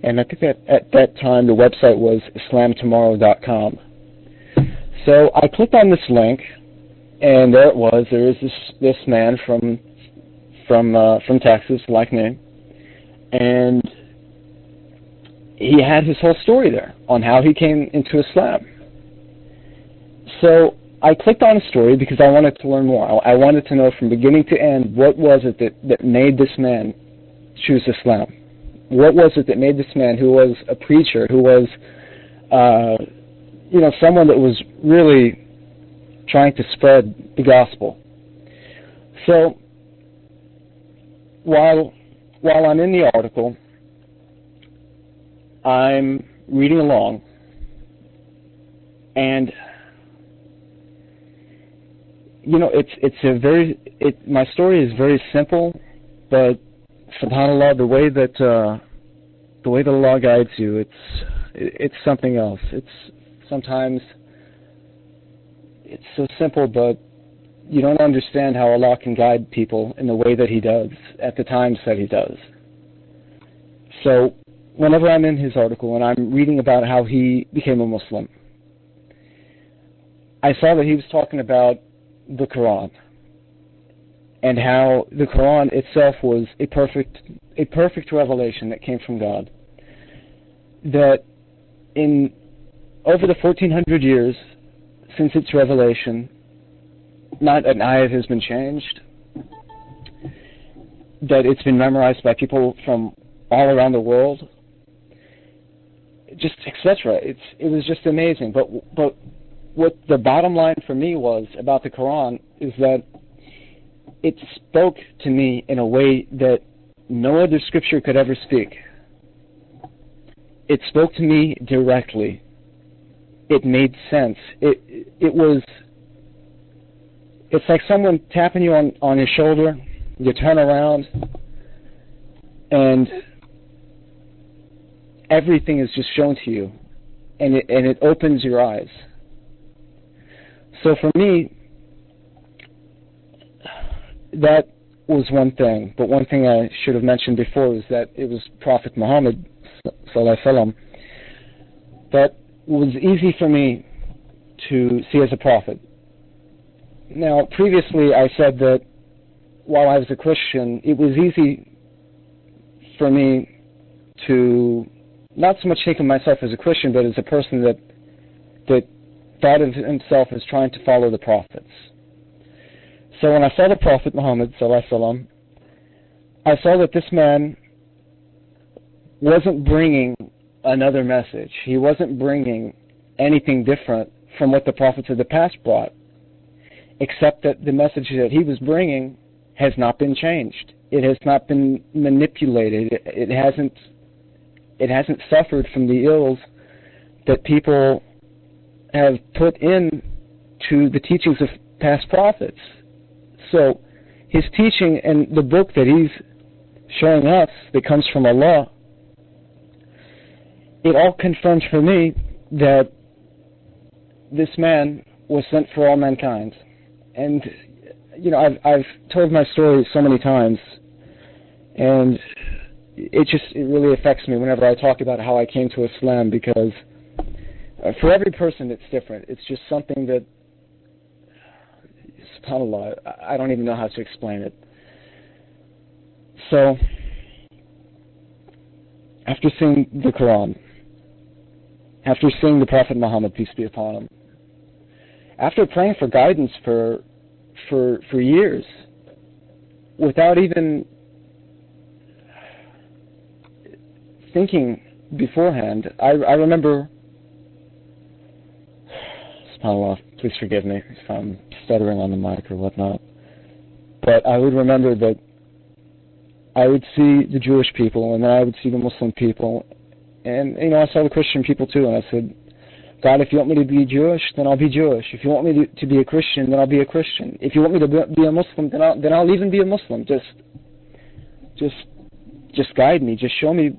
And I think that at that time the website was islamtomorrow.com. So I clicked on this link, and there it was. There is this man from Texas, like me, and he had his whole story there on how he came into Islam. So I clicked on his story because I wanted to learn more. I wanted to know from beginning to end, what was it that made this man choose Islam? What was it that made this man, who was a preacher, who was someone that was really trying to spread the gospel? So while I'm in the article, I'm reading along, and my story is very simple, but subhanAllah, the way that Allah guides you, it's something else. Sometimes it's so simple, but you don't understand how Allah can guide people in the way that He does, at the times that He does. So whenever I'm in his article and I'm reading about how he became a Muslim, I saw that he was talking about the Quran and how the Quran itself was a perfect revelation that came from God. That in over the 1400 years since its revelation, not an ayat has been changed, that it's been memorized by people from all around the world, just etc. It was just amazing. But what the bottom line for me was about the Quran is that it spoke to me in a way that no other scripture could ever speak. It spoke to me directly. It made sense. It's like someone tapping you on your shoulder. You turn around and everything is just shown to you, and it opens your eyes. So for me, that was one thing. But one thing I should have mentioned before was that it was Prophet Muhammad sallallahu alaihi wasallam that was easy for me to see as a prophet. Now, previously I said that while I was a Christian, it was easy for me to not so much think of myself as a Christian, but as a person that thought of himself as trying to follow the prophets. So when I saw the Prophet Muhammad sallallahu alaihi wasallam, I saw that this man wasn't bringing another message. He wasn't bringing anything different from what the prophets of the past brought, except that the message that he was bringing has not been changed. It has not been manipulated. It hasn't suffered from the ills that people have put in to the teachings of past prophets. So his teaching and the book that he's showing us that comes from Allah, it all confirms for me that this man was sent for all mankind. And I've told my story so many times, and it really affects me whenever I talk about how I came to Islam, because for every person it's different. It's just something that, subhanAllah, I don't even know how to explain it. So, after seeing the Quran, after seeing the Prophet Muhammad, peace be upon him, after praying for guidance for years, without even thinking beforehand, I remember, subhanAllah, please forgive me if I'm stuttering on the mic or whatnot, but I would remember that I would see the Jewish people, and then I would see the Muslim people, and I saw the Christian people too, and I said, God, if you want me to be Jewish, then I'll be Jewish. If you want me to be a Christian, then I'll be a Christian. If you want me to be a Muslim, then I'll even be a Muslim. Just guide me. Just show me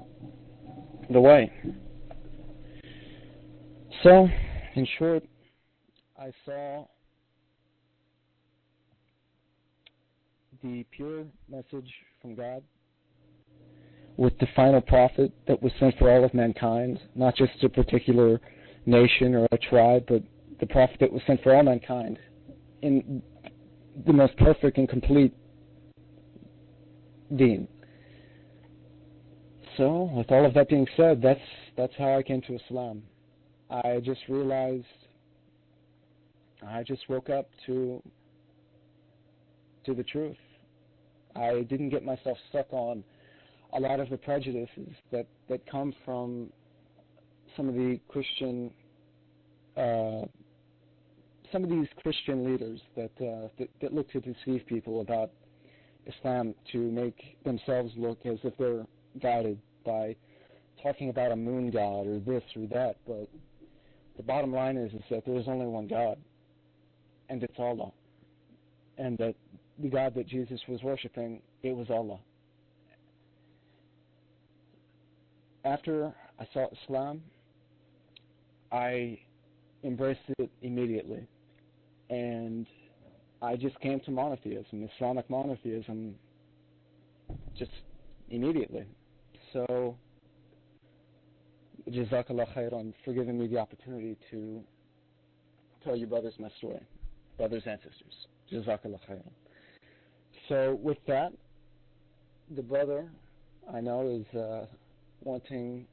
the way. So, in short, I saw the pure message from God. with the final prophet that was sent for all of mankind, not just a particular nation or a tribe, but the prophet that was sent for all mankind in the most perfect and complete deen. So, with all of that being said, that's how I came to Islam. I just realized, I just woke up to the truth. I didn't get myself stuck on a lot of the prejudices that come from some of the Christian, some of these Christian leaders that look to deceive people about Islam to make themselves look as if they're guided by talking about a moon god or this or that. But the bottom line is that there is only one God, and it's Allah. And that the God that Jesus was worshiping, it was Allah. After I saw Islam, I embraced it immediately. And I just came to monotheism, Islamic monotheism, just immediately. So, Jazakallah khairan for giving me the opportunity to tell you brothers my story, brothers and sisters. Jazakallah khairan. So with that, the brother I know is wanting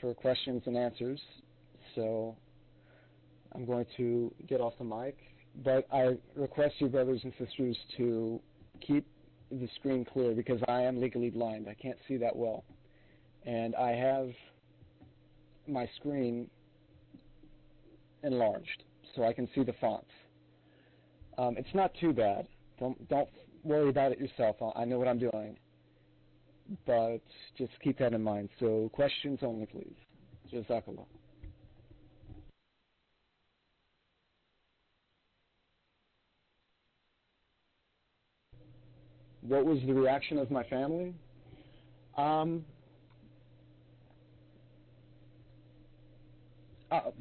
for questions and answers, so I'm going to get off the mic. But I request you brothers and sisters to keep the screen clear because I am legally blind. I can't see that well. And I have my screen enlarged so I can see the fonts. It's not too bad. Don't worry about it yourself. I know what I'm doing. But just keep that in mind. So questions only, please. Jazakallah. What was the reaction of my family?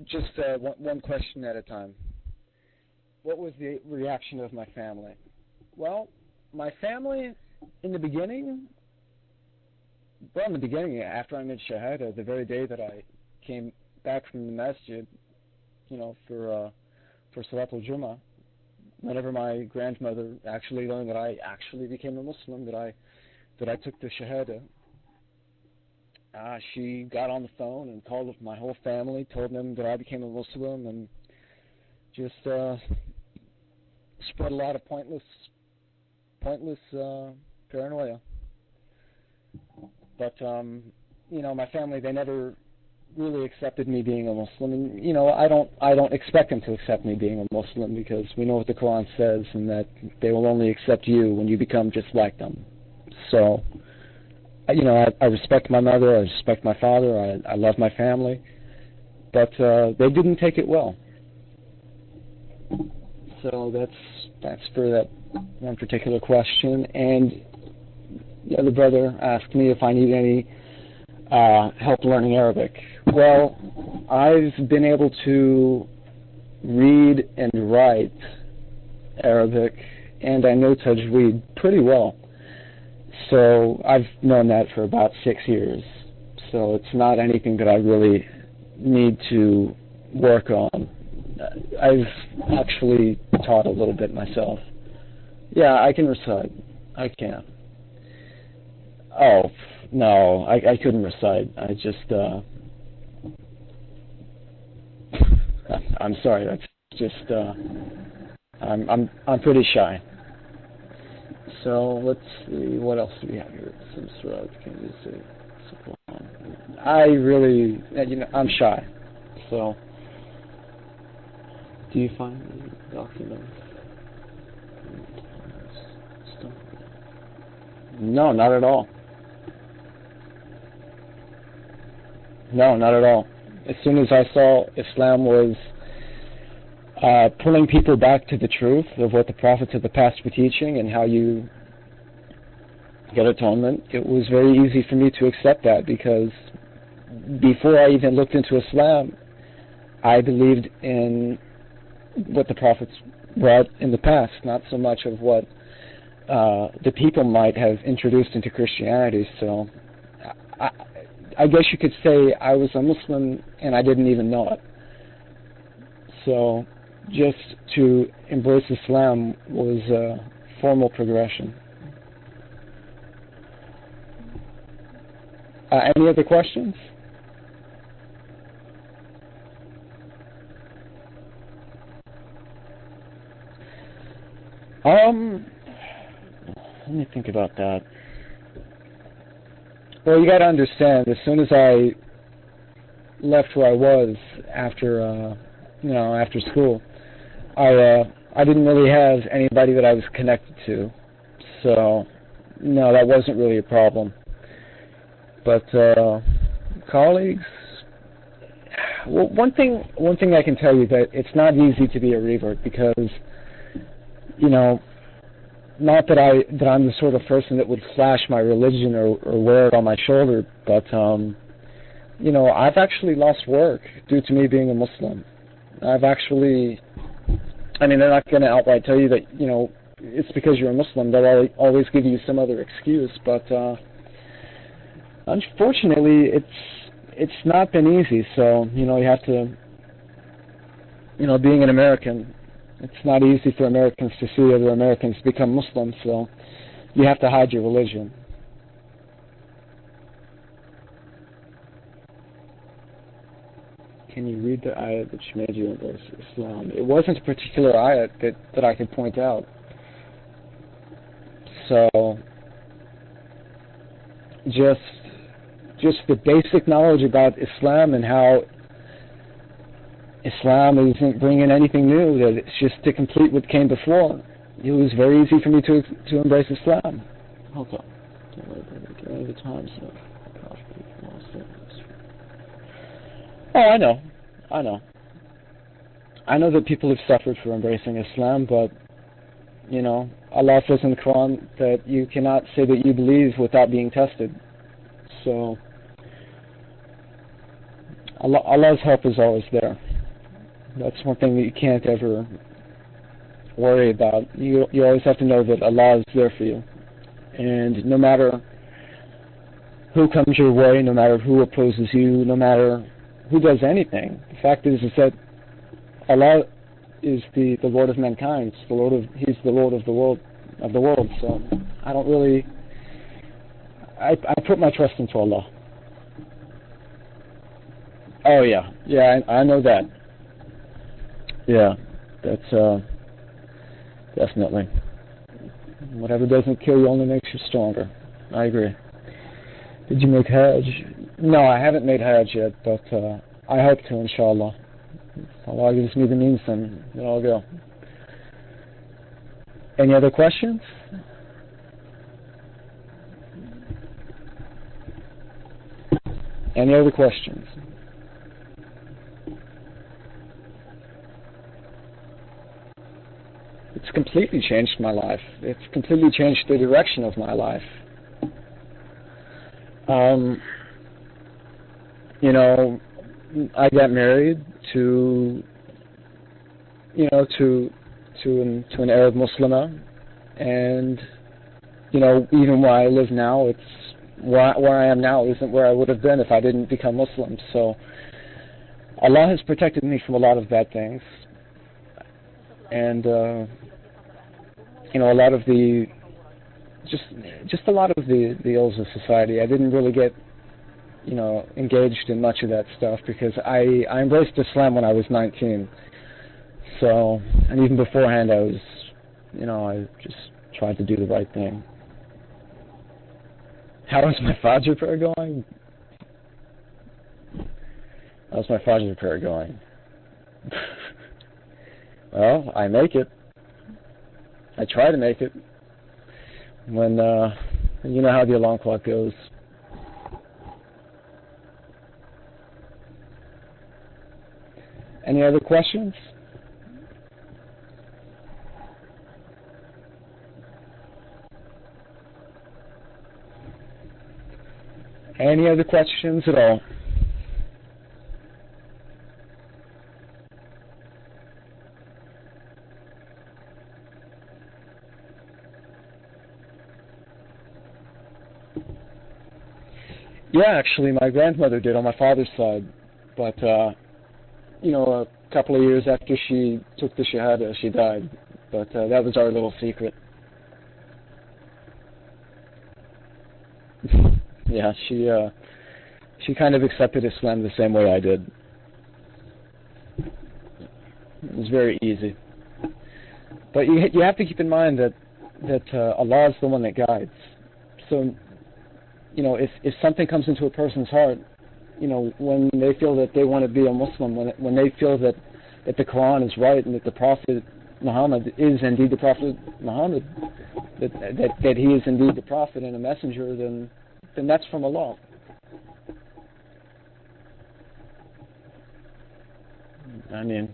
Just one question at a time. What was the reaction of my family? Well, my family in the beginning, after I made Shahada, the very day that I came back from the masjid, for Salatul Jummah, whenever my grandmother actually learned that I actually became a Muslim, that I took the Shahada, she got on the phone and called up my whole family, told them that I became a Muslim, and just spread a lot of pointless paranoia. But my family, they never really accepted me being a Muslim, and I don't expect them to accept me being a Muslim because we know what the Quran says, and that they will only accept you when you become just like them. So, I respect my mother, I respect my father, I love my family, but they didn't take it well. So that's for that one particular question. And the other brother asked me if I need any help learning Arabic. Well, I've been able to read and write Arabic, and I know Tajweed pretty well. So I've known that for about 6 years. So it's not anything that I really need to work on. I've actually taught a little bit myself. Yeah, I can recite. I can. Oh, no, I couldn't recite. I just, I'm sorry, that's just, I'm pretty shy. So let's see, what else do we have here? Some sort, can you say? I really, I'm shy. So, do you find the documents? No, not at all. No, not at all. As soon as I saw Islam was pulling people back to the truth of what the prophets of the past were teaching and how you get atonement, it was very easy for me to accept that, because before I even looked into Islam, I believed in what the prophets brought in the past, not so much of what the people might have introduced into Christianity. So I, I guess you could say I was a Muslim and I didn't even know it. So just to embrace Islam was a formal progression. Any other questions? Let me think about that. Well, you got to understand, as soon as I left where I was after, after school, I didn't really have anybody that I was connected to, so no, that wasn't really a problem. But colleagues, well, one thing I can tell you that it's not easy to be a revert because, not that I'm the sort of person that would flash my religion or wear it on my shoulder, but I've actually lost work due to me being a Muslim. They're not going to outright tell you that it's because you're a Muslim. They'll always give you some other excuse, but unfortunately, it's not been easy. So you have to, being an American, it's not easy for Americans to see other Americans become Muslims. So you have to hide your religion. Can you read the ayat that made you embrace Islam? It wasn't a particular ayat that I could point out. So just the basic knowledge about Islam and how Islam isn't bringing anything new, that it's just to complete what came before. It was very easy for me to embrace Islam. Hold on. The times Oh, I know. I know that people have suffered for embracing Islam, but, Allah says in the Quran that you cannot say that you believe without being tested. So, Allah's help is always there. That's one thing that you can't ever worry about. You always have to know that Allah is there for you. And no matter who comes your way, no matter who opposes you, no matter who does anything, the fact is that Allah is the Lord of mankind. He's the Lord of the world. So I don't really. I put my trust into Allah. Oh yeah, I know that. Yeah, that's definitely. Whatever doesn't kill you only makes you stronger. I agree. Did you make Hajj? No, I haven't made Hajj yet, but I hope to, inshallah. If Allah gives me the means, then I'll go. Any other questions? Any other questions? It's completely changed my life. It's completely changed the direction of my life. I got married to an Arab Muslimah, and even where I live now, it's where I am now isn't where I would have been if I didn't become Muslim. So Allah has protected me from a lot of bad things, and a lot of the just a lot of the ills of society. I didn't really get engaged in much of that stuff because I embraced Islam when I was 19. So, and even beforehand I was, I just tried to do the right thing. How is my Fajr prayer going? How's my Fajr prayer going? Well, I make it. I try to make it. When, you know how the alarm clock goes. Any other questions? Any other questions at all? Yeah, actually, my grandmother did on my father's side, but you know, a couple of years after she took the Shahada, she died. But that was our little secret. Yeah, she kind of accepted Islam the same way I did. It was very easy. But you have to keep in mind that Allah is the one that guides. So, you know, if something comes into a person's heart, you know, when they feel that they want to be a Muslim, when they feel that the Quran is right and that the Prophet Muhammad is indeed the Prophet Muhammad, that he is indeed the Prophet and a messenger, then that's from Allah. I mean,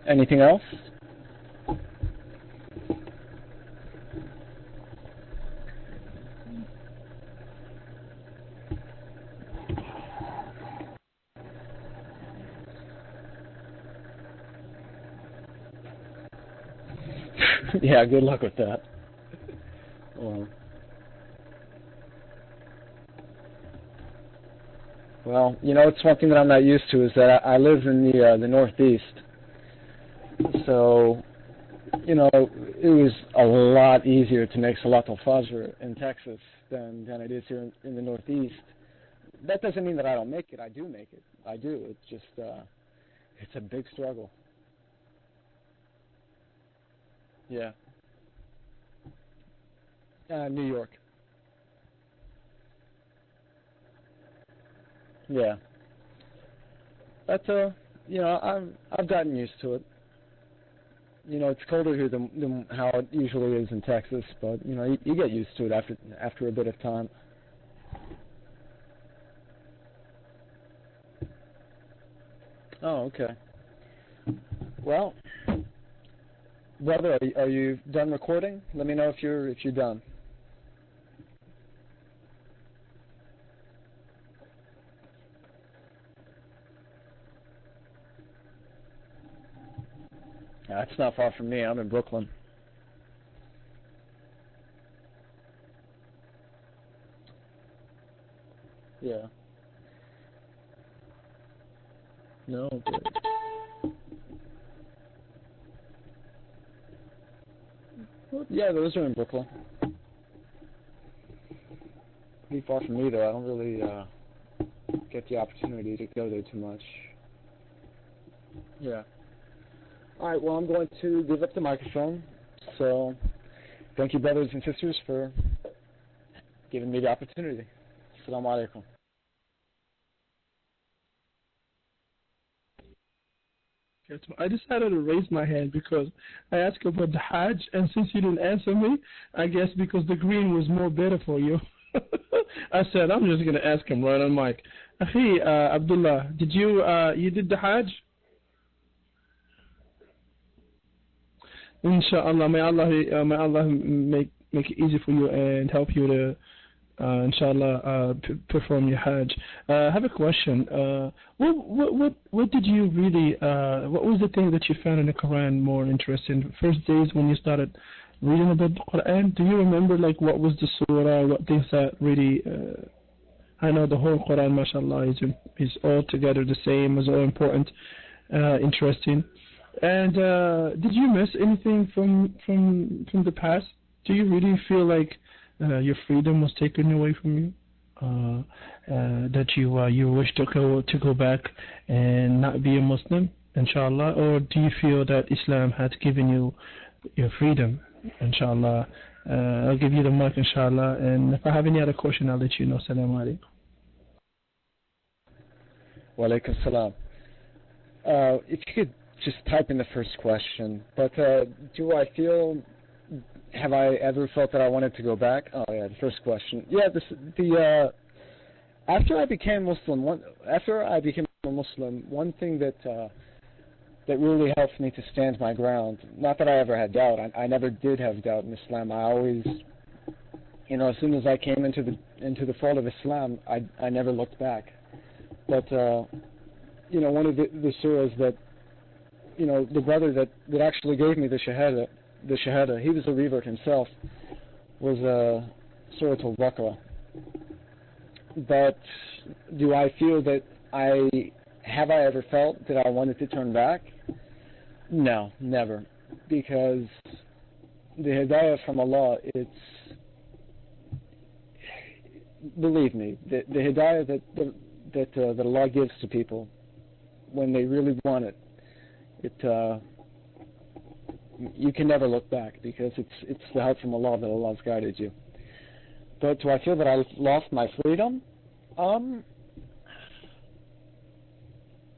anything else? Yeah, good luck with that. Well, you know, it's one thing that I'm not used to is that I live in the Northeast. So, you know, it was a lot easier to make Salat al-Fajr in Texas than it is here in the Northeast. That doesn't mean that I don't make it. I do make it. I do. It's just, it's a big struggle. Yeah. New York. Yeah. That's you know, I've gotten used to it. You know, it's colder here than how it usually is in Texas, but you know, you get used to it after a bit of time. Oh, okay. Well, brother, are you done recording? Let me know if you're done. That's not far from me. I'm in Brooklyn. Yeah. No. Well, yeah, those are in Brooklyn. Pretty far from me, though. I don't really get the opportunity to go there too much. Yeah. All right, well, I'm going to give up the microphone. So, thank you, brothers and sisters, for giving me the opportunity. Assalamu alaikum. I decided to raise my hand because I asked about the Hajj, and since you didn't answer me, I guess because the green was more better for you. I said, I'm just going to ask him right on mic. Akhi, Abdullah, did you did the Hajj? Inshallah, may Allah make it easy for you and help you to inshallah perform your Hajj. I have a question. What did you really what was the thing that you found in the Quran more interesting? First days when you started reading about the Quran, do you remember like what was the surah, what things that really I know the whole Quran, mashallah, is all together the same, is all important, interesting. And did you miss anything from the past? Do you really feel like your freedom was taken away from you? That you wish to go back and not be a Muslim, inshallah? Or do you feel that Islam has given you your freedom, inshallah? I'll give you the mic, inshallah. And if I have any other question, I'll let you know. Assalamu alaikum. Wa alaikum salam. If you could just type in the first question. But have I ever felt that I wanted to go back? Oh yeah, the first question. Yeah, after I became a Muslim, one thing that really helped me to stand my ground. Not that I ever had doubt. I never did have doubt in Islam. I always, you know, as soon as I came into the fold of Islam, I never looked back. But you know, one of the surahs that the brother that actually gave me the shahada, he was a revert himself, was Surah Al-Baqarah. But do I feel that I ever felt that I wanted to turn back? No, never. Because the hidayah from Allah, believe me, the hidayah that Allah gives to people when they really want it, you can never look back, because it's the help from Allah that Allah has guided you. But do I feel that I lost my freedom?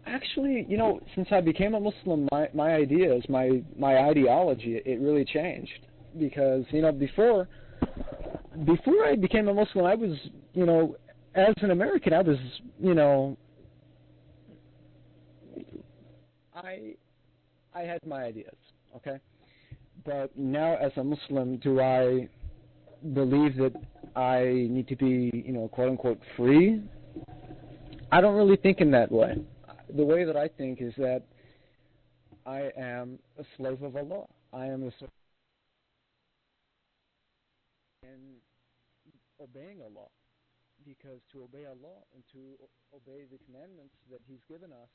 Actually, since I became a Muslim, my ideas, my ideology, it really changed. Because, before I became a Muslim, I was, as an American, I was, I had my ideas, okay? But now as a Muslim, do I believe that I need to be, quote-unquote, free? I don't really think in that way. The way that I think is that I am a slave of Allah. I am a slave and obeying Allah. Because to obey Allah and to obey the commandments that He's given us,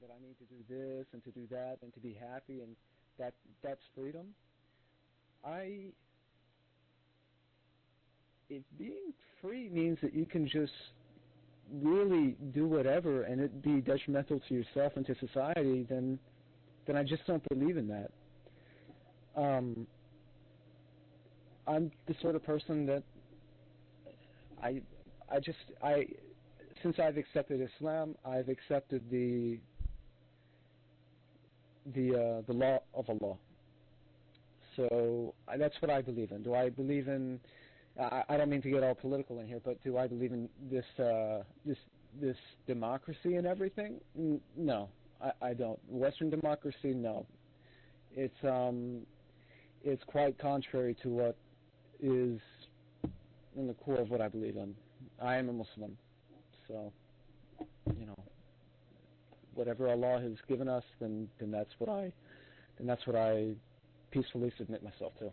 that I need to do this and to do that and to be happy, and that's freedom. If being free means that you can just really do whatever and it be detrimental to yourself and to society, then I just don't believe in that. I'm the sort of person that since I've accepted Islam, I've accepted the law of Allah. So that's what I believe in. Do I believe in? I don't mean to get all political in here, but do I believe in this democracy and everything? No, I don't. Western democracy, no. It's quite contrary to what is in the core of what I believe in. I am a Muslim, so whatever Allah has given us, then that's what I peacefully submit myself to.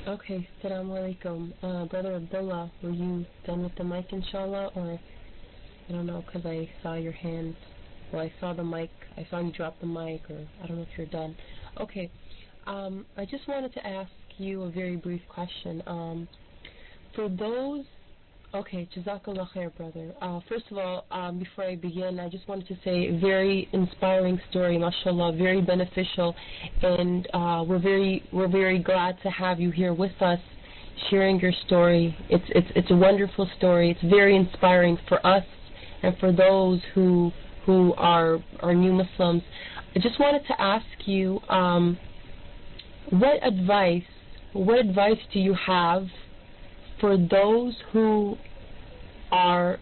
Okay, Assalamu alaikum. Brother Abdullah, were you done with the mic, inshallah, or I don't know, because I saw your hand. Well, I saw the mic. I saw you drop the mic, or I don't know if you're done. Okay, I just wanted to ask you a very brief question. For those, okay, Jazakallah khair, brother. First of all, before I begin, I just wanted to say, very inspiring story, mashallah, very beneficial, and we're very glad to have you here with us, sharing your story. It's a wonderful story. It's very inspiring for us and for those who are new Muslims. I just wanted to ask you, what advice do you have for those who are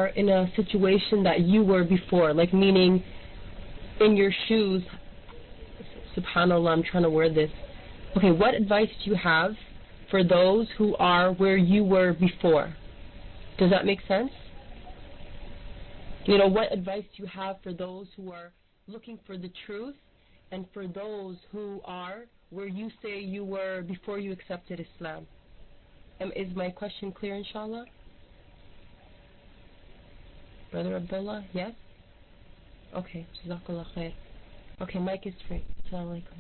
in a situation that you were before, like meaning in your shoes? Subhanallah, I'm trying to word this. Okay, what advice do you have for those who are where you were before? Does that make sense? What advice do you have for those who are looking for the truth, and for those who are where you say you were before you accepted Islam? Is my question clear, inshallah? Brother Abdullah, yes? Okay, Jazakallah khair. Okay, mic is free. Assalamu alaikum.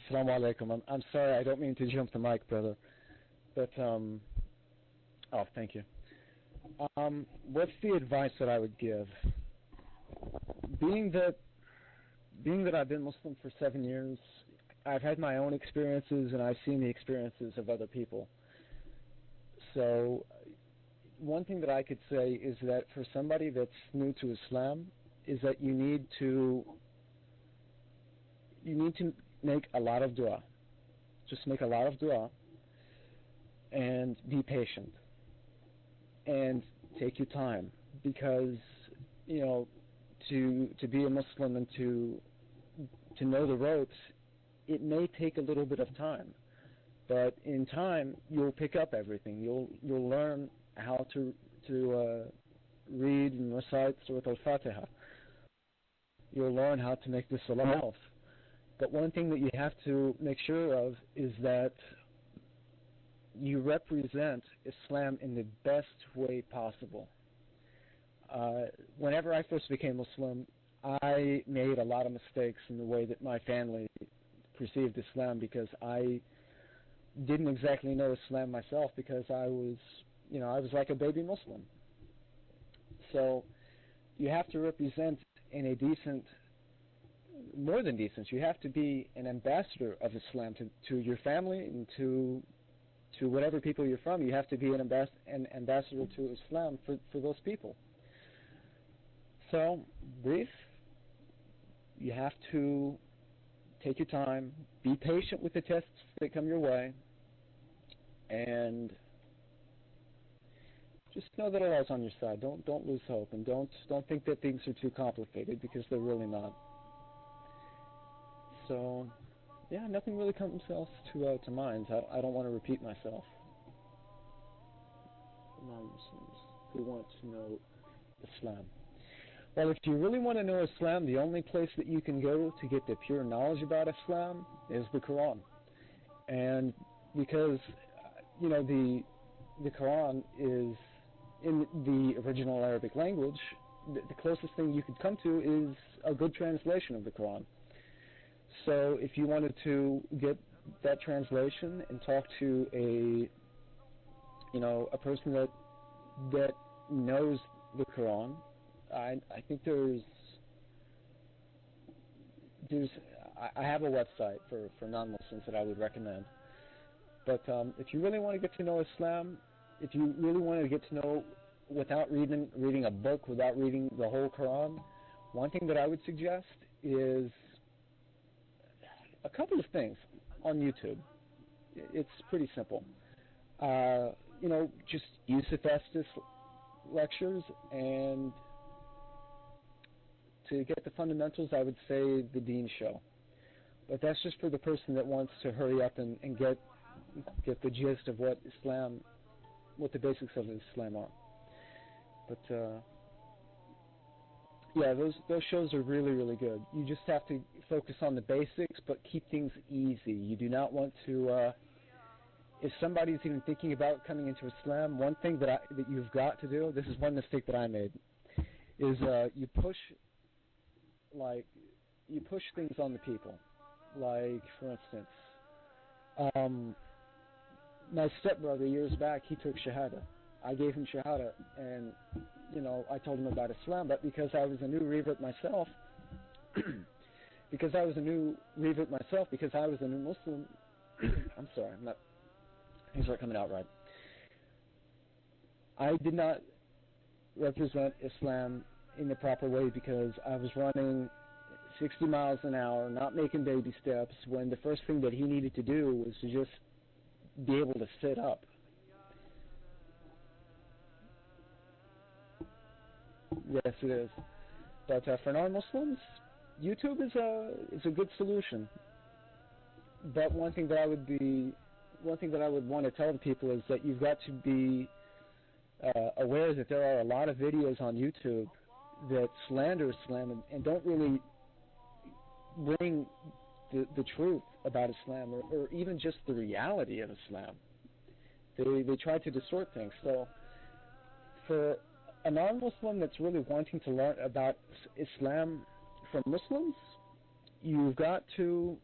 Assalamu alaikum. I'm sorry, I don't mean to jump the mic, brother. But, thank you. What's the advice that I would give? Being that I've been Muslim for 7 years, I've had my own experiences and I've seen the experiences of other people. So one thing that I could say is that for somebody that's new to Islam, is that you need to make a lot of dua. Just make a lot of dua. and be patient and take your time, because to be a Muslim and to know the ropes, it may take a little bit of time, but in time you'll pick up everything. You'll learn how to read and recite Surah Al-Fatiha. You'll learn how to make the salah. But one thing that you have to make sure of is that you represent Islam in the best way possible. Whenever I first became Muslim, I made a lot of mistakes in the way that my family perceived Islam, because I didn't exactly know Islam myself, because I was like a baby Muslim. So you have to represent in a decent, more than decent, you have to be an ambassador of Islam to your family and to whatever people you're from. You have to be an ambassador to Islam for those people. So, brief, you have to take your time, be patient with the tests that come your way, and just know that Allah's on your side. Don't lose hope, and don't think that things are too complicated, because they're really not. So, yeah, nothing really comes else to mind. I don't want to repeat myself. Non-Muslims who want to know Islam. Well, if you really want to know Islam, the only place that you can go to get the pure knowledge about Islam is the Quran. And because, the Quran is in the original Arabic language, the closest thing you could come to is a good translation of the Quran. So if you wanted to get that translation and talk to a person that knows the Quran, I think I have a website for non-Muslims that I would recommend. But if you really want to get to know Islam, if you really want to get to know without reading a book, without reading the whole Quran, one thing that I would suggest is a couple of things on YouTube. It's pretty simple. Just use the fastest lectures, and to get the fundamentals, I would say the Deen Show. But that's just for the person that wants to hurry up and get the gist of what the basics of Islam are. But yeah, those shows are really, really good. You just have to focus on the basics, but keep things easy. You do not want to. If somebody's even thinking about coming into Islam, one thing that you've got to do. This is one mistake that I made. Is you push things on the people. Like, for instance, my stepbrother years back, he took Shahada. I gave him Shahada, and I told him about Islam, but because I was a new revert myself, because I was a new Muslim, I'm sorry, things aren't coming out right. I did not represent Islam in the proper way, because I was running 60 miles an hour, not making baby steps, when the first thing that he needed to do was to just be able to sit up. Yes, it is. But for non-Muslims, YouTube is a good solution. But one thing that I would want to tell the people is that you've got to be aware that there are a lot of videos on YouTube that slander Islam and don't really bring the truth about Islam, or even just the reality of Islam. They try to distort things. So for a non-Muslim that's really wanting to learn about Islam from Muslims, you've got to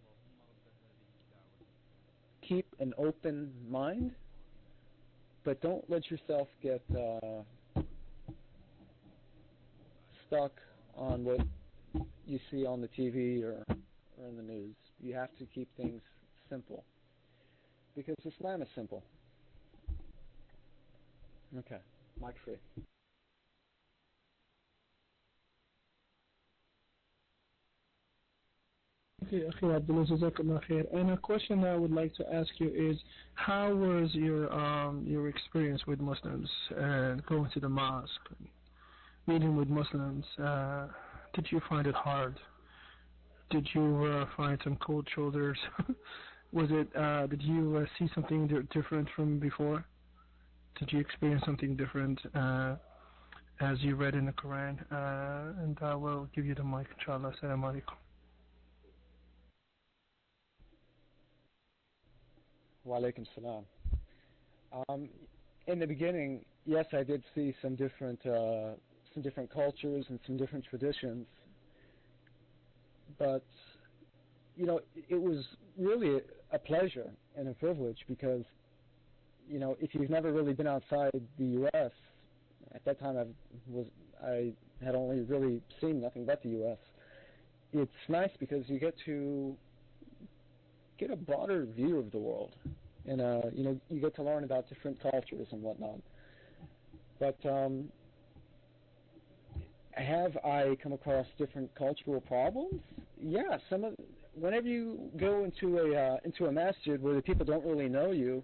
keep an open mind, but don't let yourself get stuck on what you see on the TV or in the news. You have to keep things simple, because Islam is simple. Okay, mic free. Okay, Abdullah, Jazakallah khair. And a question I would like to ask you is, how was your experience with Muslims and going to the mosque, meeting with Muslims? Did you find it hard? Did you find some cold shoulders? Was it? Did you see something different from before? Did you experience something different as you read in the Quran? And I will give you the mic, inshallah. Assalamu alaikum. Wa alaikum salam. In the beginning, yes, I did see some different cultures and some different traditions, but it was really a pleasure and a privilege because if you've never really been outside the U.S., at that time I had only really seen nothing but the U.S. It's nice because you get to get a broader view of the world, and you get to learn about different cultures and whatnot. But have I come across different cultural problems? Yeah, whenever you go into a masjid where the people don't really know you,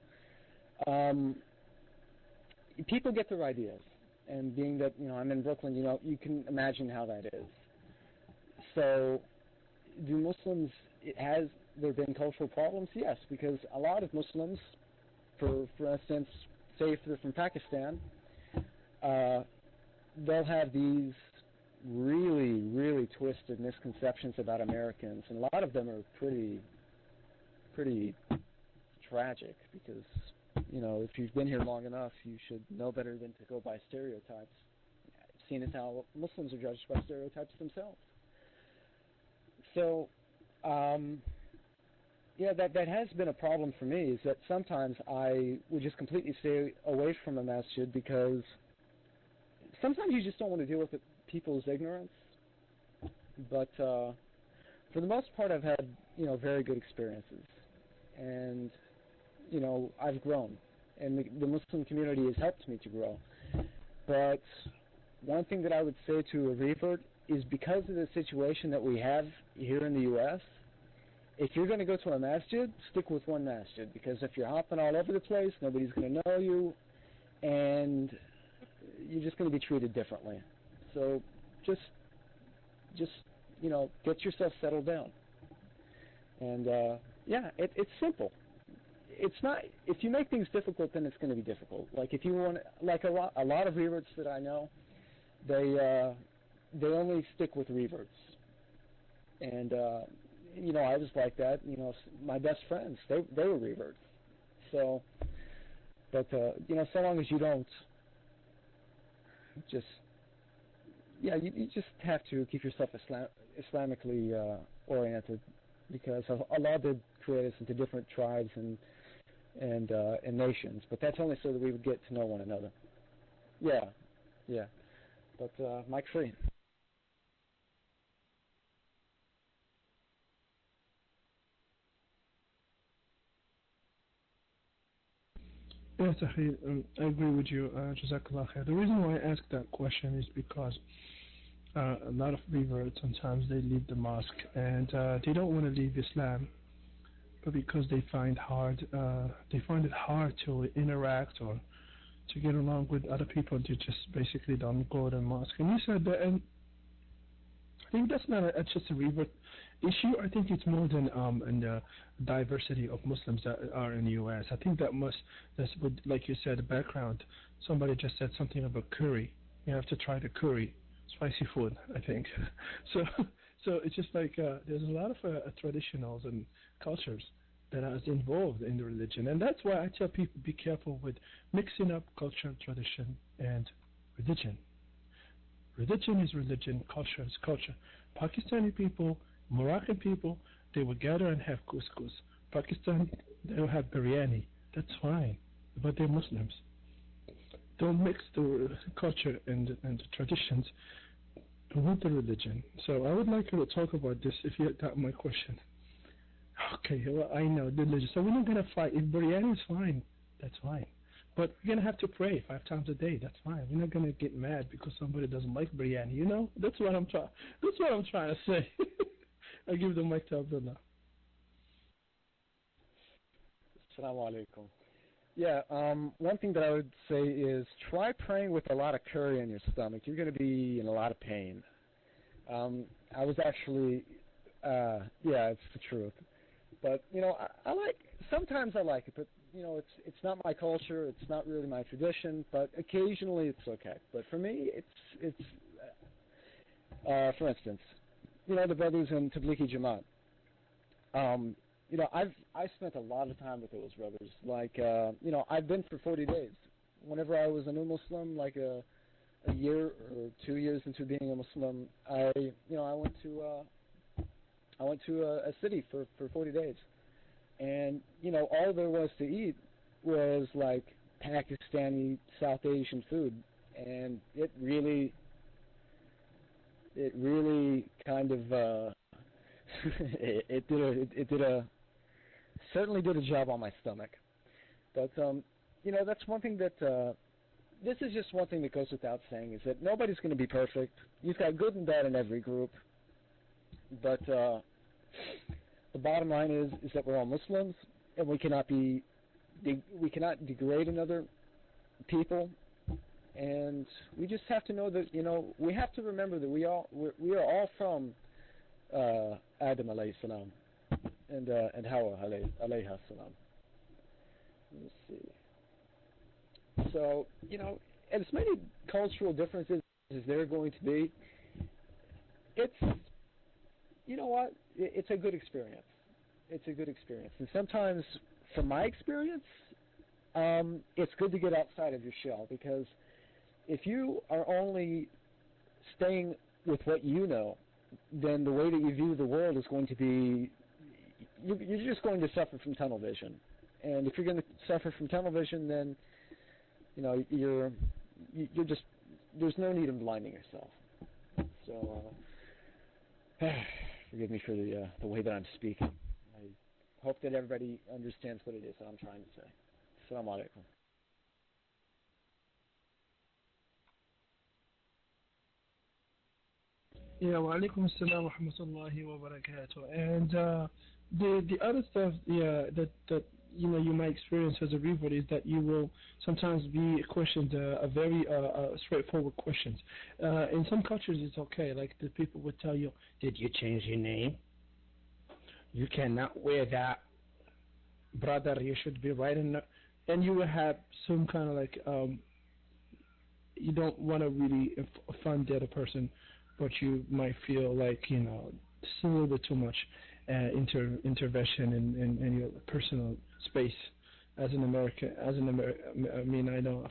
people get their ideas, and being that I'm in Brooklyn, you can imagine how that is. So, do Muslims? Has there been cultural problems? Yes, because a lot of Muslims, for instance, say if they're from Pakistan, they'll have these really, really twisted misconceptions about Americans, and a lot of them are pretty tragic because if you've been here long enough, you should know better than to go by stereotypes. Seeing as how Muslims are judged by stereotypes themselves. So, that has been a problem for me, is that sometimes I would just completely stay away from a masjid because sometimes you just don't want to deal with people's ignorance. But for the most part, I've had very good experiences, and I've grown, and the Muslim community has helped me to grow. But one thing that I would say to a revert is, because of the situation that we have here in the U.S., if you're going to go to a masjid, stick with one masjid, because if you're hopping all over the place, nobody's going to know you, and you're just going to be treated differently. So just get yourself settled down. And it's simple. It's not. If you make things difficult, then it's going to be difficult. Like if you want, like a lot of reverts that I know, they only stick with reverts, and I was like that. My best friends, they were reverts. So, but so long as you don't you just have to keep yourself Islamically oriented, because Allah did create us into different tribes and nations, but that's only so that we would get to know one another. Yeah. But Mike free. Yes, I agree with you, Jazakallah khair. The reason why I asked that question is because a lot of reverts, sometimes they leave the mosque and they don't want to leave Islam, but because they find it hard to interact or to get along with other people, they just basically don't go to the mosque. And you said that, and I think that's not just a revert issue. I think it's more than in the diversity of Muslims that are in the U.S. I think that's what, like you said, the background. Somebody just said something about curry. You have to try the curry, spicy food, I think. So it's just like there's a lot of traditionals and cultures that are involved in the religion, and that's why I tell people, be careful with mixing up culture, tradition, and religion. Religion is religion, culture is culture. Pakistani people, Moroccan people, they will gather and have couscous. Pakistan, they will have biryani. That's fine, but they're Muslims. Don't mix the culture and the traditions with the religion. So I would like you to talk about this if you got my question. Okay, well, I know the religion. So we're not going to fight. If biryani is fine, that's fine. But we're going to have to pray 5 times a day. That's fine. We're not going to get mad because somebody doesn't like biryani. That's what I'm trying. That's what I'm trying to say. I give the mic to Abdullah. Assalamu alaikum. Yeah, one thing that I would say is try praying with a lot of curry in your stomach. You're going to be in a lot of pain. I was actually, yeah, it's the truth. But, you know, sometimes I like it, but, you know, it's not my culture, it's not really my tradition, but occasionally it's okay. But for me, it's for instance, you know, the brothers in Tablighi Jamaat, you know, I spent a lot of time with those brothers. Like, you know, I've been for 40 days. Whenever I was a new Muslim, like a year or 2 years into being a Muslim, I went to a city for 40 days, and you know, all there was to eat was like Pakistani, South Asian food, and it really kind of it certainly did a job on my stomach. But you know, that's one thing that this is just one thing that goes without saying, is that nobody's going to be perfect. You've got good and bad in every group. But the bottom line is that we're all Muslims, and we cannot degrade another people, and we just have to know that, you know, we have to remember that we are all from Adam alayhi salam and Hawa alayha salam. Let me see. So, you know, as many cultural differences as there are going to be, it's, you know what, it's a good experience. It's a good experience. And sometimes, from my experience, it's good to get outside of your shell, because if you are only staying with what you know, then the way that you view the world is going to be, you're just going to suffer from tunnel vision. And if you're going to suffer from tunnel vision, then, you know, you're just, there's no need in blinding yourself. So, forgive me for the way that I'm speaking. I hope that everybody understands what it is that I'm trying to say. Assalamu alaikum. Yeah, wa alaikum assalam wa rahmatullahi wa barakatuh. And the other stuff, yeah, that you know, you might experience as a revert is that you will sometimes be questioned very straightforward questions. In some cultures it's okay, like the people would tell you, did you change your name? You cannot wear that. Brother, you should be right in the... And you will have some kind of like, you don't want to really offend the other person, but you might feel like, you know, it's a little bit too much intervention in your personal space as an American. I mean, I know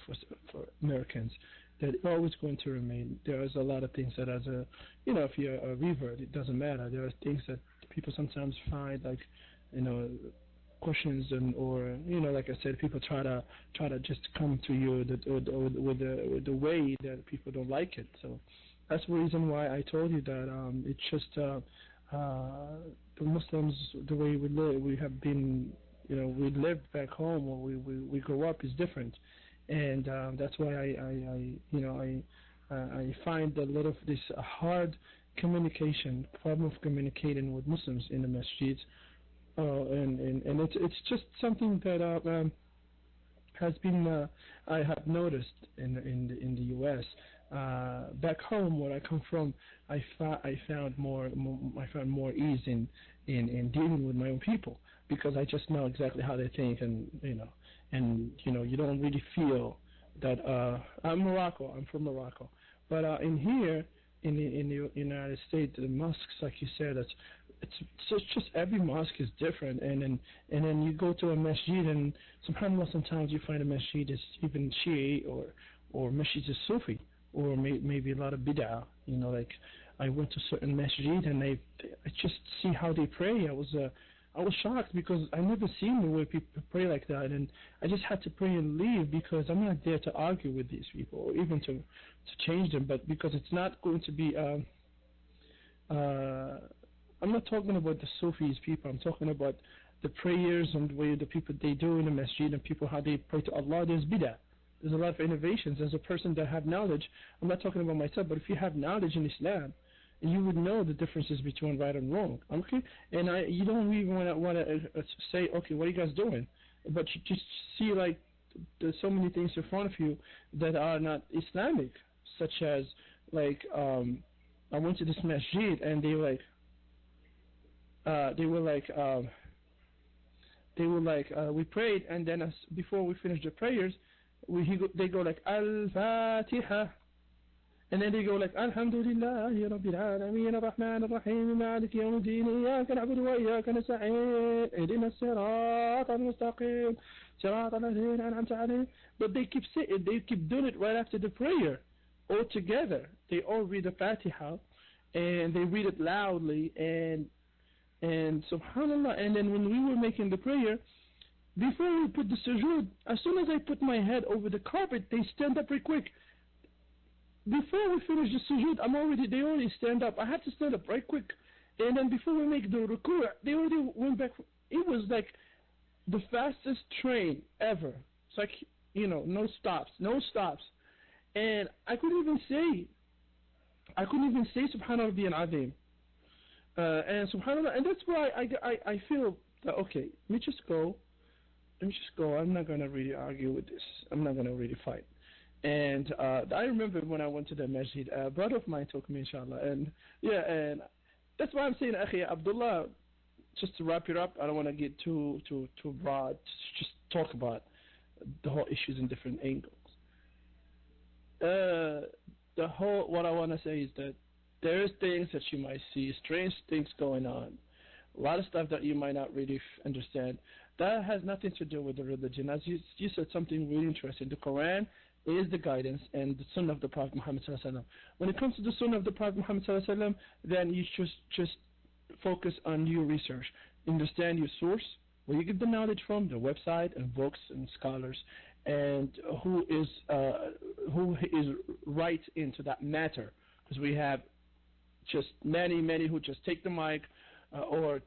for Americans that it's always going to remain. There's a lot of things that, as a, you know, if you're a revert, it doesn't matter. There are things that people sometimes find, like, you know, questions, and, or, you know, like I said, people try to just come to you with the way that people don't like it. So that's the reason why I told you that it's just the Muslims, the way we live, we have been, you know, we lived back home, or we grew up, is different, and that's why I find a lot of this hard problem of communicating with Muslims in the masjids, and it's just something that has been I have noticed in the U.S. Back home, where I come from, I found more ease in dealing with my own people, because I just know exactly how they think, and you don't really feel that I'm from Morocco, but in here in the United States, the mosques, like you said, it's just every mosque is different, and then you go to a masjid, and sometimes you find a masjid is even Shi'i, or masjid is Sufi, or maybe a lot of bid'ah. You know, like I went to certain masjid, and I just see how they pray. I was shocked, because I never seen the way people pray like that, and I just had to pray and leave, because I'm not there to argue with these people, or even to change them, but because it's not going to be I'm not talking about the Sufis people, I'm talking about the prayers and the way the people they do in the masjid, and people how they pray to Allah. There's bid'ah. There's a lot of innovations. As a person that have knowledge, I'm not talking about myself, but if you have knowledge in Islam, you would know the differences between right and wrong. Okay, and you don't even want to say, okay, what are you guys doing? But you just see like there's so many things in front of you that are not Islamic, such as like I went to this masjid and they were like we prayed, and then before we finished the prayers, they go like Al-Fatiha, and then they go like Alhamdulillahi Rabbil Alameen Ar-Rahman Ar-Rahim Maliki Yawmiddin Iyyaka na'budu wa iyyaka nasta'in Ihdina as-sirata al-mustaqim sirata alladhina an'amta alayhim. But they keep doing it right after the prayer all together. They all read the Fatiha and they read it loudly and subhanallah. And then when we were making the prayer, before we put the sujood, as soon as I put my head over the carpet, they stand up very quick. Before we finish the sujood, they already stand up. I had to stand up right quick. And then before we make the ruku', they already went back. It was like the fastest train ever. It's like, no stops. And I couldn't even say Subhana Rabbiyal Azim. And subhanallah, and that's why I feel that, okay, let me just go. I'm not going to really argue with this. I'm not going to really fight. And I remember when I went to the masjid, a brother of mine took me, inshallah. And that's why I'm saying, Akhi Abdullah, just to wrap it up, I don't want to get too broad. Just talk about the whole issues in different angles. What I want to say is that there's things that you might see, strange things going on, a lot of stuff that you might not really understand. That has nothing to do with the religion. As you said something really interesting. The Quran is the guidance and the Sunnah of the Prophet Muhammad sallallahu alaihi wasallam. When it comes to the Sunnah of the Prophet Muhammad sallallahu alaihi wasallam, then you just focus on your research, understand your source, where you get the knowledge from, the website and books and scholars, and who is right into that matter. Because we have just many who just take the mic or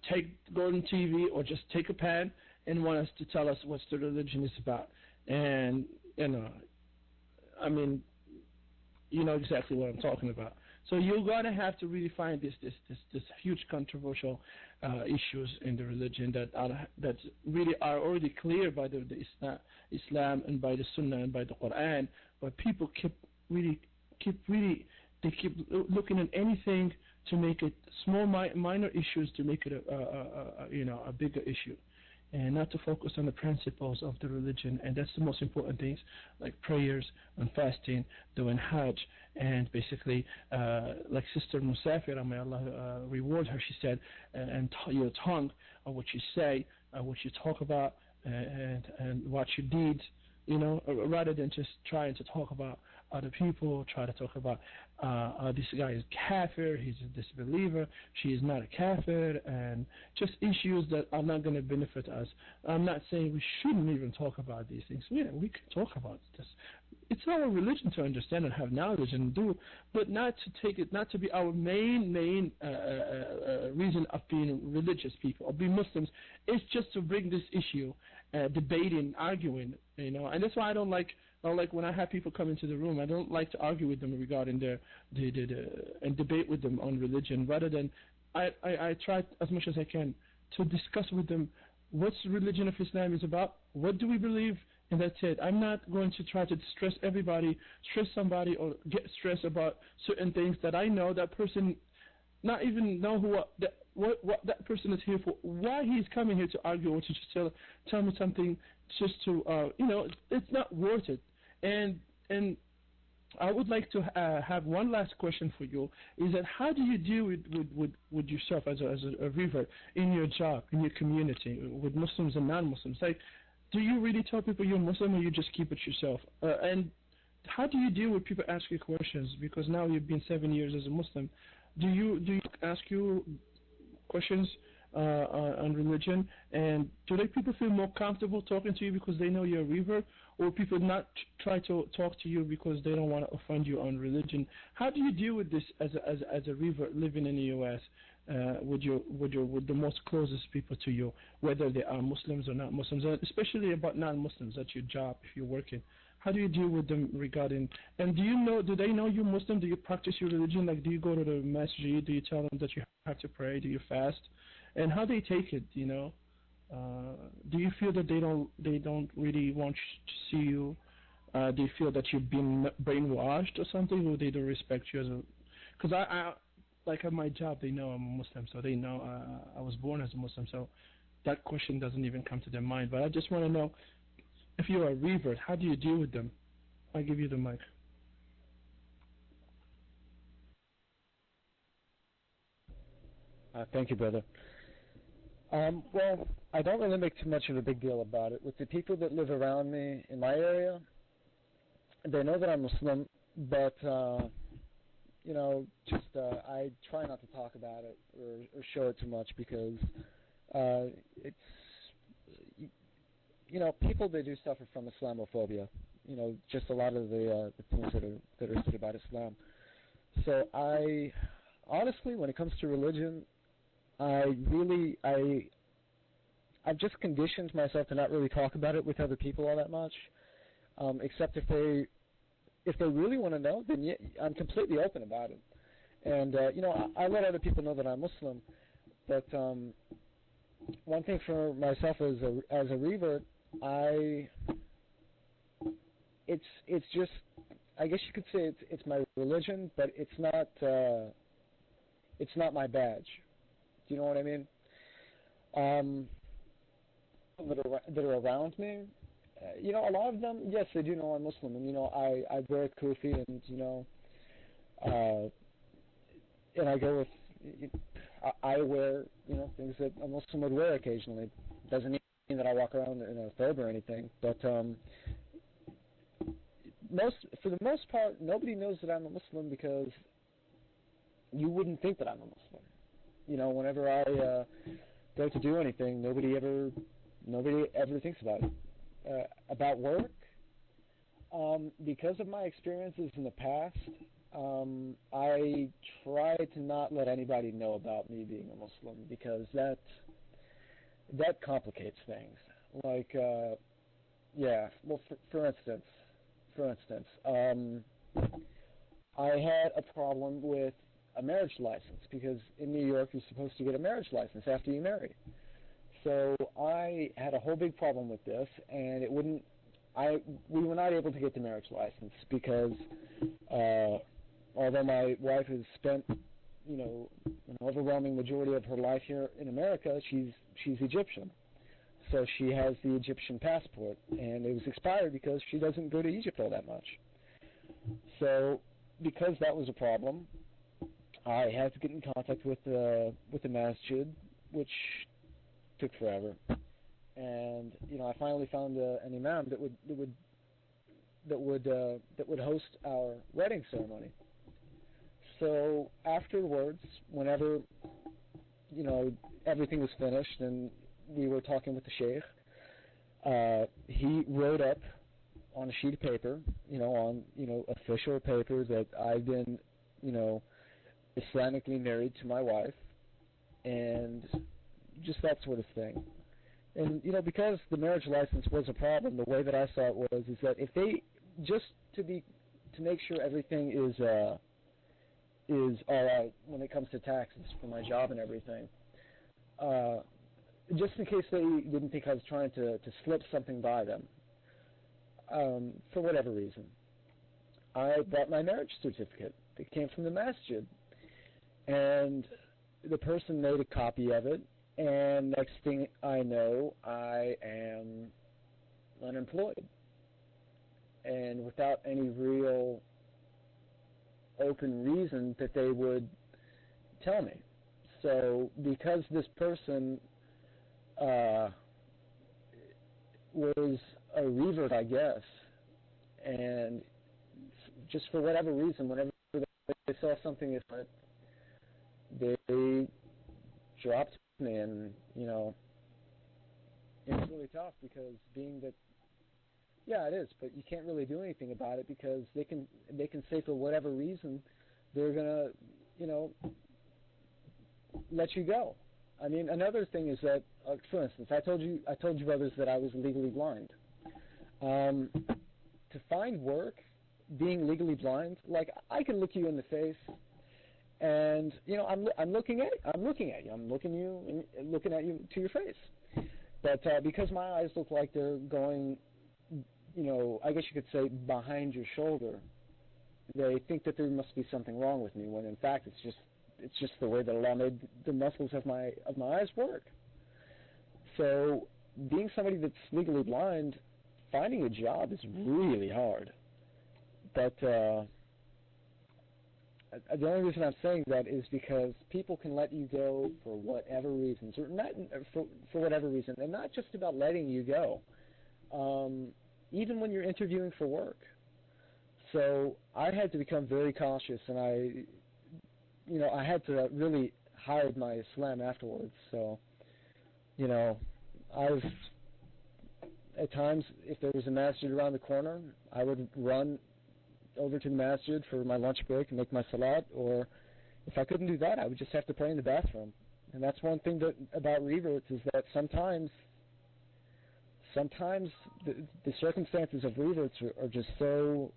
go on TV or just take a pen and want us to tell us what the religion is about. And I mean, you know exactly what I'm talking about. So you're gonna have to really find this huge controversial issues in the religion that really are already clear by the Islam and by the Sunnah and by the Quran, but people keep looking at anything to make it small minor issues to make it a bigger issue, and not to focus on the principles of the religion. And that's the most important things, like prayers and fasting, doing Hajj, and basically like Sister Musafira, may Allah reward her, she said, and your tongue, or what you say, what you talk about, and what you did, rather than just trying to talk about other people, try to talk about this guy is kafir, he's a disbeliever, she is not a kafir, and just issues that are not going to benefit us. I'm not saying we shouldn't even talk about these things. Yeah, we can talk about this. It's our religion to understand and have knowledge and do, but not to be our main reason of being religious people or being Muslims. It's just to bring this issue, debating, arguing, and that's why I don't like when I have people come into the room. I don't like to argue with them regarding and debate with them on religion. Rather than I try as much as I can to discuss with them what's the religion of Islam is about, what do we believe, and that's it. I'm not going to try to stress somebody, or get stressed about certain things that I know that person not even know what that person is here for, why he's coming here to argue, or to just tell me something just to it's not worth it. And I would like to have one last question for you, is that how do you deal with yourself as a revert in your job, in your community, with Muslims and non-Muslims? Like, do you really tell people you're Muslim, or you just keep it yourself? And how do you deal with people asking questions? Because now you've been 7 years as a Muslim. Do you ask you questions on religion, and do people feel more comfortable talking to you because they know you're a revert, or people not try to talk to you because they don't want to offend you on religion? How do you deal with this as a revert living in the U.S. With the most closest people to you, whether they are Muslims or not Muslims, especially about non-Muslims at your job if you're working? How do you deal with them regarding? And do they know you're Muslim? Do you practice your religion? Like, do you go to the masjid? Do you tell them that you have to pray? Do you fast? And how they take it? Do you feel that they don't really want to see you? Do you feel that you've been brainwashed or something, or they don't respect you as a? Because I like at my job, they know I'm a Muslim, so they know I was born as a Muslim, so that question doesn't even come to their mind. But I just want to know, if you're a revert, how do you deal with them? I give you the mic. Thank you, brother. Well, I don't really make too much of a big deal about it. With the people that live around me in my area, they know that I'm Muslim, but I try not to talk about it or show it too much because it's people, they do suffer from Islamophobia. Just a lot of the things that are said about Islam. So I honestly, when it comes to religion, I've just conditioned myself to not really talk about it with other people all that much, except if they really want to know, then yeah, I'm completely open about it. And I let other people know that I'm Muslim. But one thing for myself as a revert, it's just, I guess you could say it's my religion, but it's not my badge. Do you know what I mean? That are around me, a lot of them, yes, they do know I'm Muslim, and I wear a kufi, and and I go with, I wear things that a Muslim would wear occasionally. Doesn't mean that I walk around in a thobe or anything, but for the most part, nobody knows that I'm a Muslim because you wouldn't think that I'm a Muslim. Whenever I go to do anything, nobody ever thinks about it. About work, because of my experiences in the past, I try to not let anybody know about me being a Muslim because that complicates things. Like, well, for instance, I had a problem with a marriage license because in New York you're supposed to get a marriage license after you marry. So I had a whole big problem with this, and we were not able to get the marriage license because although my wife has spent an overwhelming majority of her life here in America, she's Egyptian. So she has the Egyptian passport, and it was expired because she doesn't go to Egypt all that much. So because that was a problem, I had to get in contact with the masjid, which took forever, and I finally found an imam that would host our wedding ceremony. So afterwards, whenever everything was finished and we were talking with the sheikh, he wrote up on a sheet of paper, on official paper that I've been Islamically married to my wife, and just that sort of thing. And because the marriage license was a problem, the way that I saw it is that if they just to make sure everything is all right when it comes to taxes for my job and everything, just in case they didn't think I was trying to slip something by them, for whatever reason, I bought my marriage certificate. It came from the masjid, and the person made a copy of it. And next thing I know, I am unemployed. And without any real open reason that they would tell me. So because this person was a revert, I guess, and just for whatever reason, whenever they saw something different, they dropped me, and it's really tough because being that, yeah, it is, but you can't really do anything about it because they can say for whatever reason they're gonna let you go. I mean, another thing is that, for instance, I told you brothers that I was legally blind. To to find work, being legally blind, like I can look you in the face, and I'm looking at you, I'm looking at you to your face, but because my eyes look like they're going, I guess you could say behind your shoulder, they think that there must be something wrong with me, when in fact it's just the way that Allah made the muscles of my eyes work. So being somebody that's legally blind, finding a job is really hard. But the only reason I'm saying that is because people can let you go for whatever reasons, or not for whatever reason, and not just about letting you go. Even when you're interviewing for work. So I had to become very cautious, and I had to really hide my Islam afterwards. So, I've at times, if there was a masjid around the corner, I would run over to the masjid for my lunch break and make my salat, or if I couldn't do that, I would just have to pray in the bathroom. And that's one thing about reverts, is that sometimes the circumstances of reverts are just so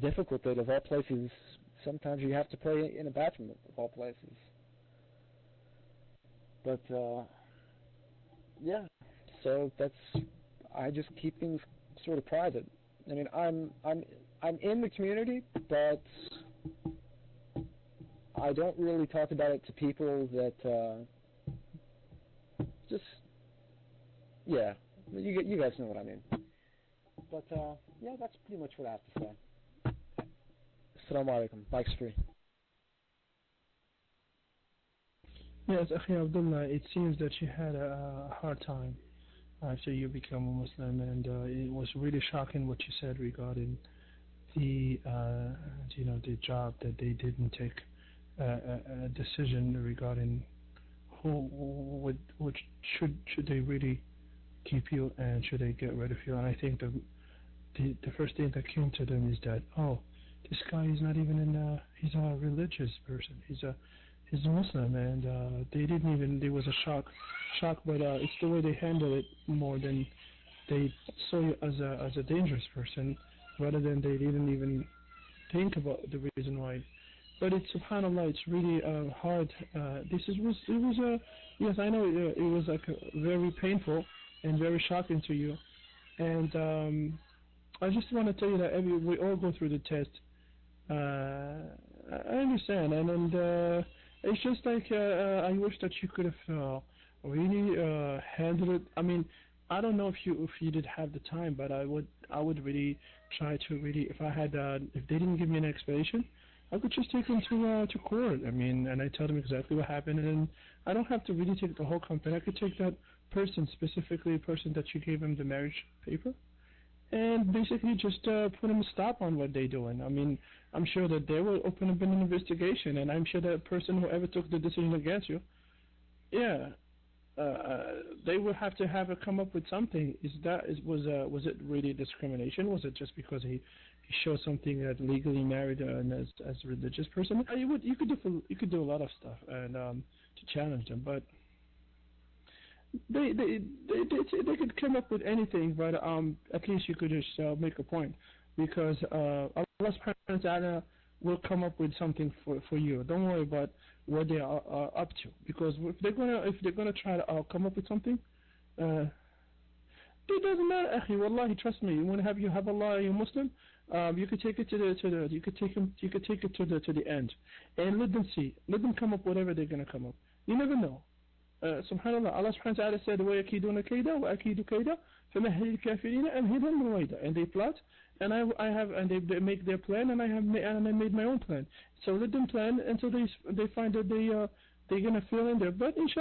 difficult that of all places, sometimes you have to pray in a bathroom of all places. But yeah, so I just keep things sort of private. I mean, I'm in the community, but I don't really talk about it to people that yeah, you guys know what I mean. But yeah, that's pretty much what I have to say. Assalamu alaikum. Mike's free. Yes, Akhi Abdullah, it seems that you had a hard time after you became a Muslim, and it was really shocking what you said regarding the the job, that they didn't take a decision regarding which should they really keep you and should they get rid of you. And I think the first thing that came to them is that, oh, this guy is not even he's a religious person, he's a Muslim, and there was a shock, but it's the way they handle it more than they saw you as a dangerous person, rather than they didn't even think about the reason why. But it's, subhanAllah, it's really hard. Yes, I know it was like very painful and very shocking to you, and I just want to tell you that we all go through the test. I understand, and it's just like I wish that you could have really handled it. I mean, I don't know if you did have the time, but I would really try to really, if they didn't give me an explanation, I could just take them to court. I mean, and I tell them exactly what happened, and I don't have to really take the whole company. I could take that person, specifically a person that you gave him the marriage paper, and basically just put them a stop on what they're doing. I mean, I'm sure that they will open up an investigation, and I'm sure that person, whoever took the decision against you, they will have to come up with something. Was it really discrimination? Was it just because he showed something that legally married as a religious person? You could do a lot of stuff and to challenge them, but they could come up with anything. But at least you could just make a point, because Allah subhanahu wa ta'ala will come up with something for you. Don't worry about what they are up to, because if they're gonna try to come up with something, it doesn't matter, akhi. Wallahi, trust me. When you have Allah, you're Muslim, you could take it to the end, and let them come up whatever they're gonna come up. You never know. Subhanallah, Allah subhanahu wa ta'ala said, وَيَكِيدُونَ كَيْدًا وَأَكِيدُ كَيْدًا فَمَهِّلِ الْكَافِرِينَ أَمْهِلْهُمْ رُوَيْدًا. And they plot, and they make their plan, and I made my own plan. So let them plan until they find that they're gonna fill in there. But inshallah,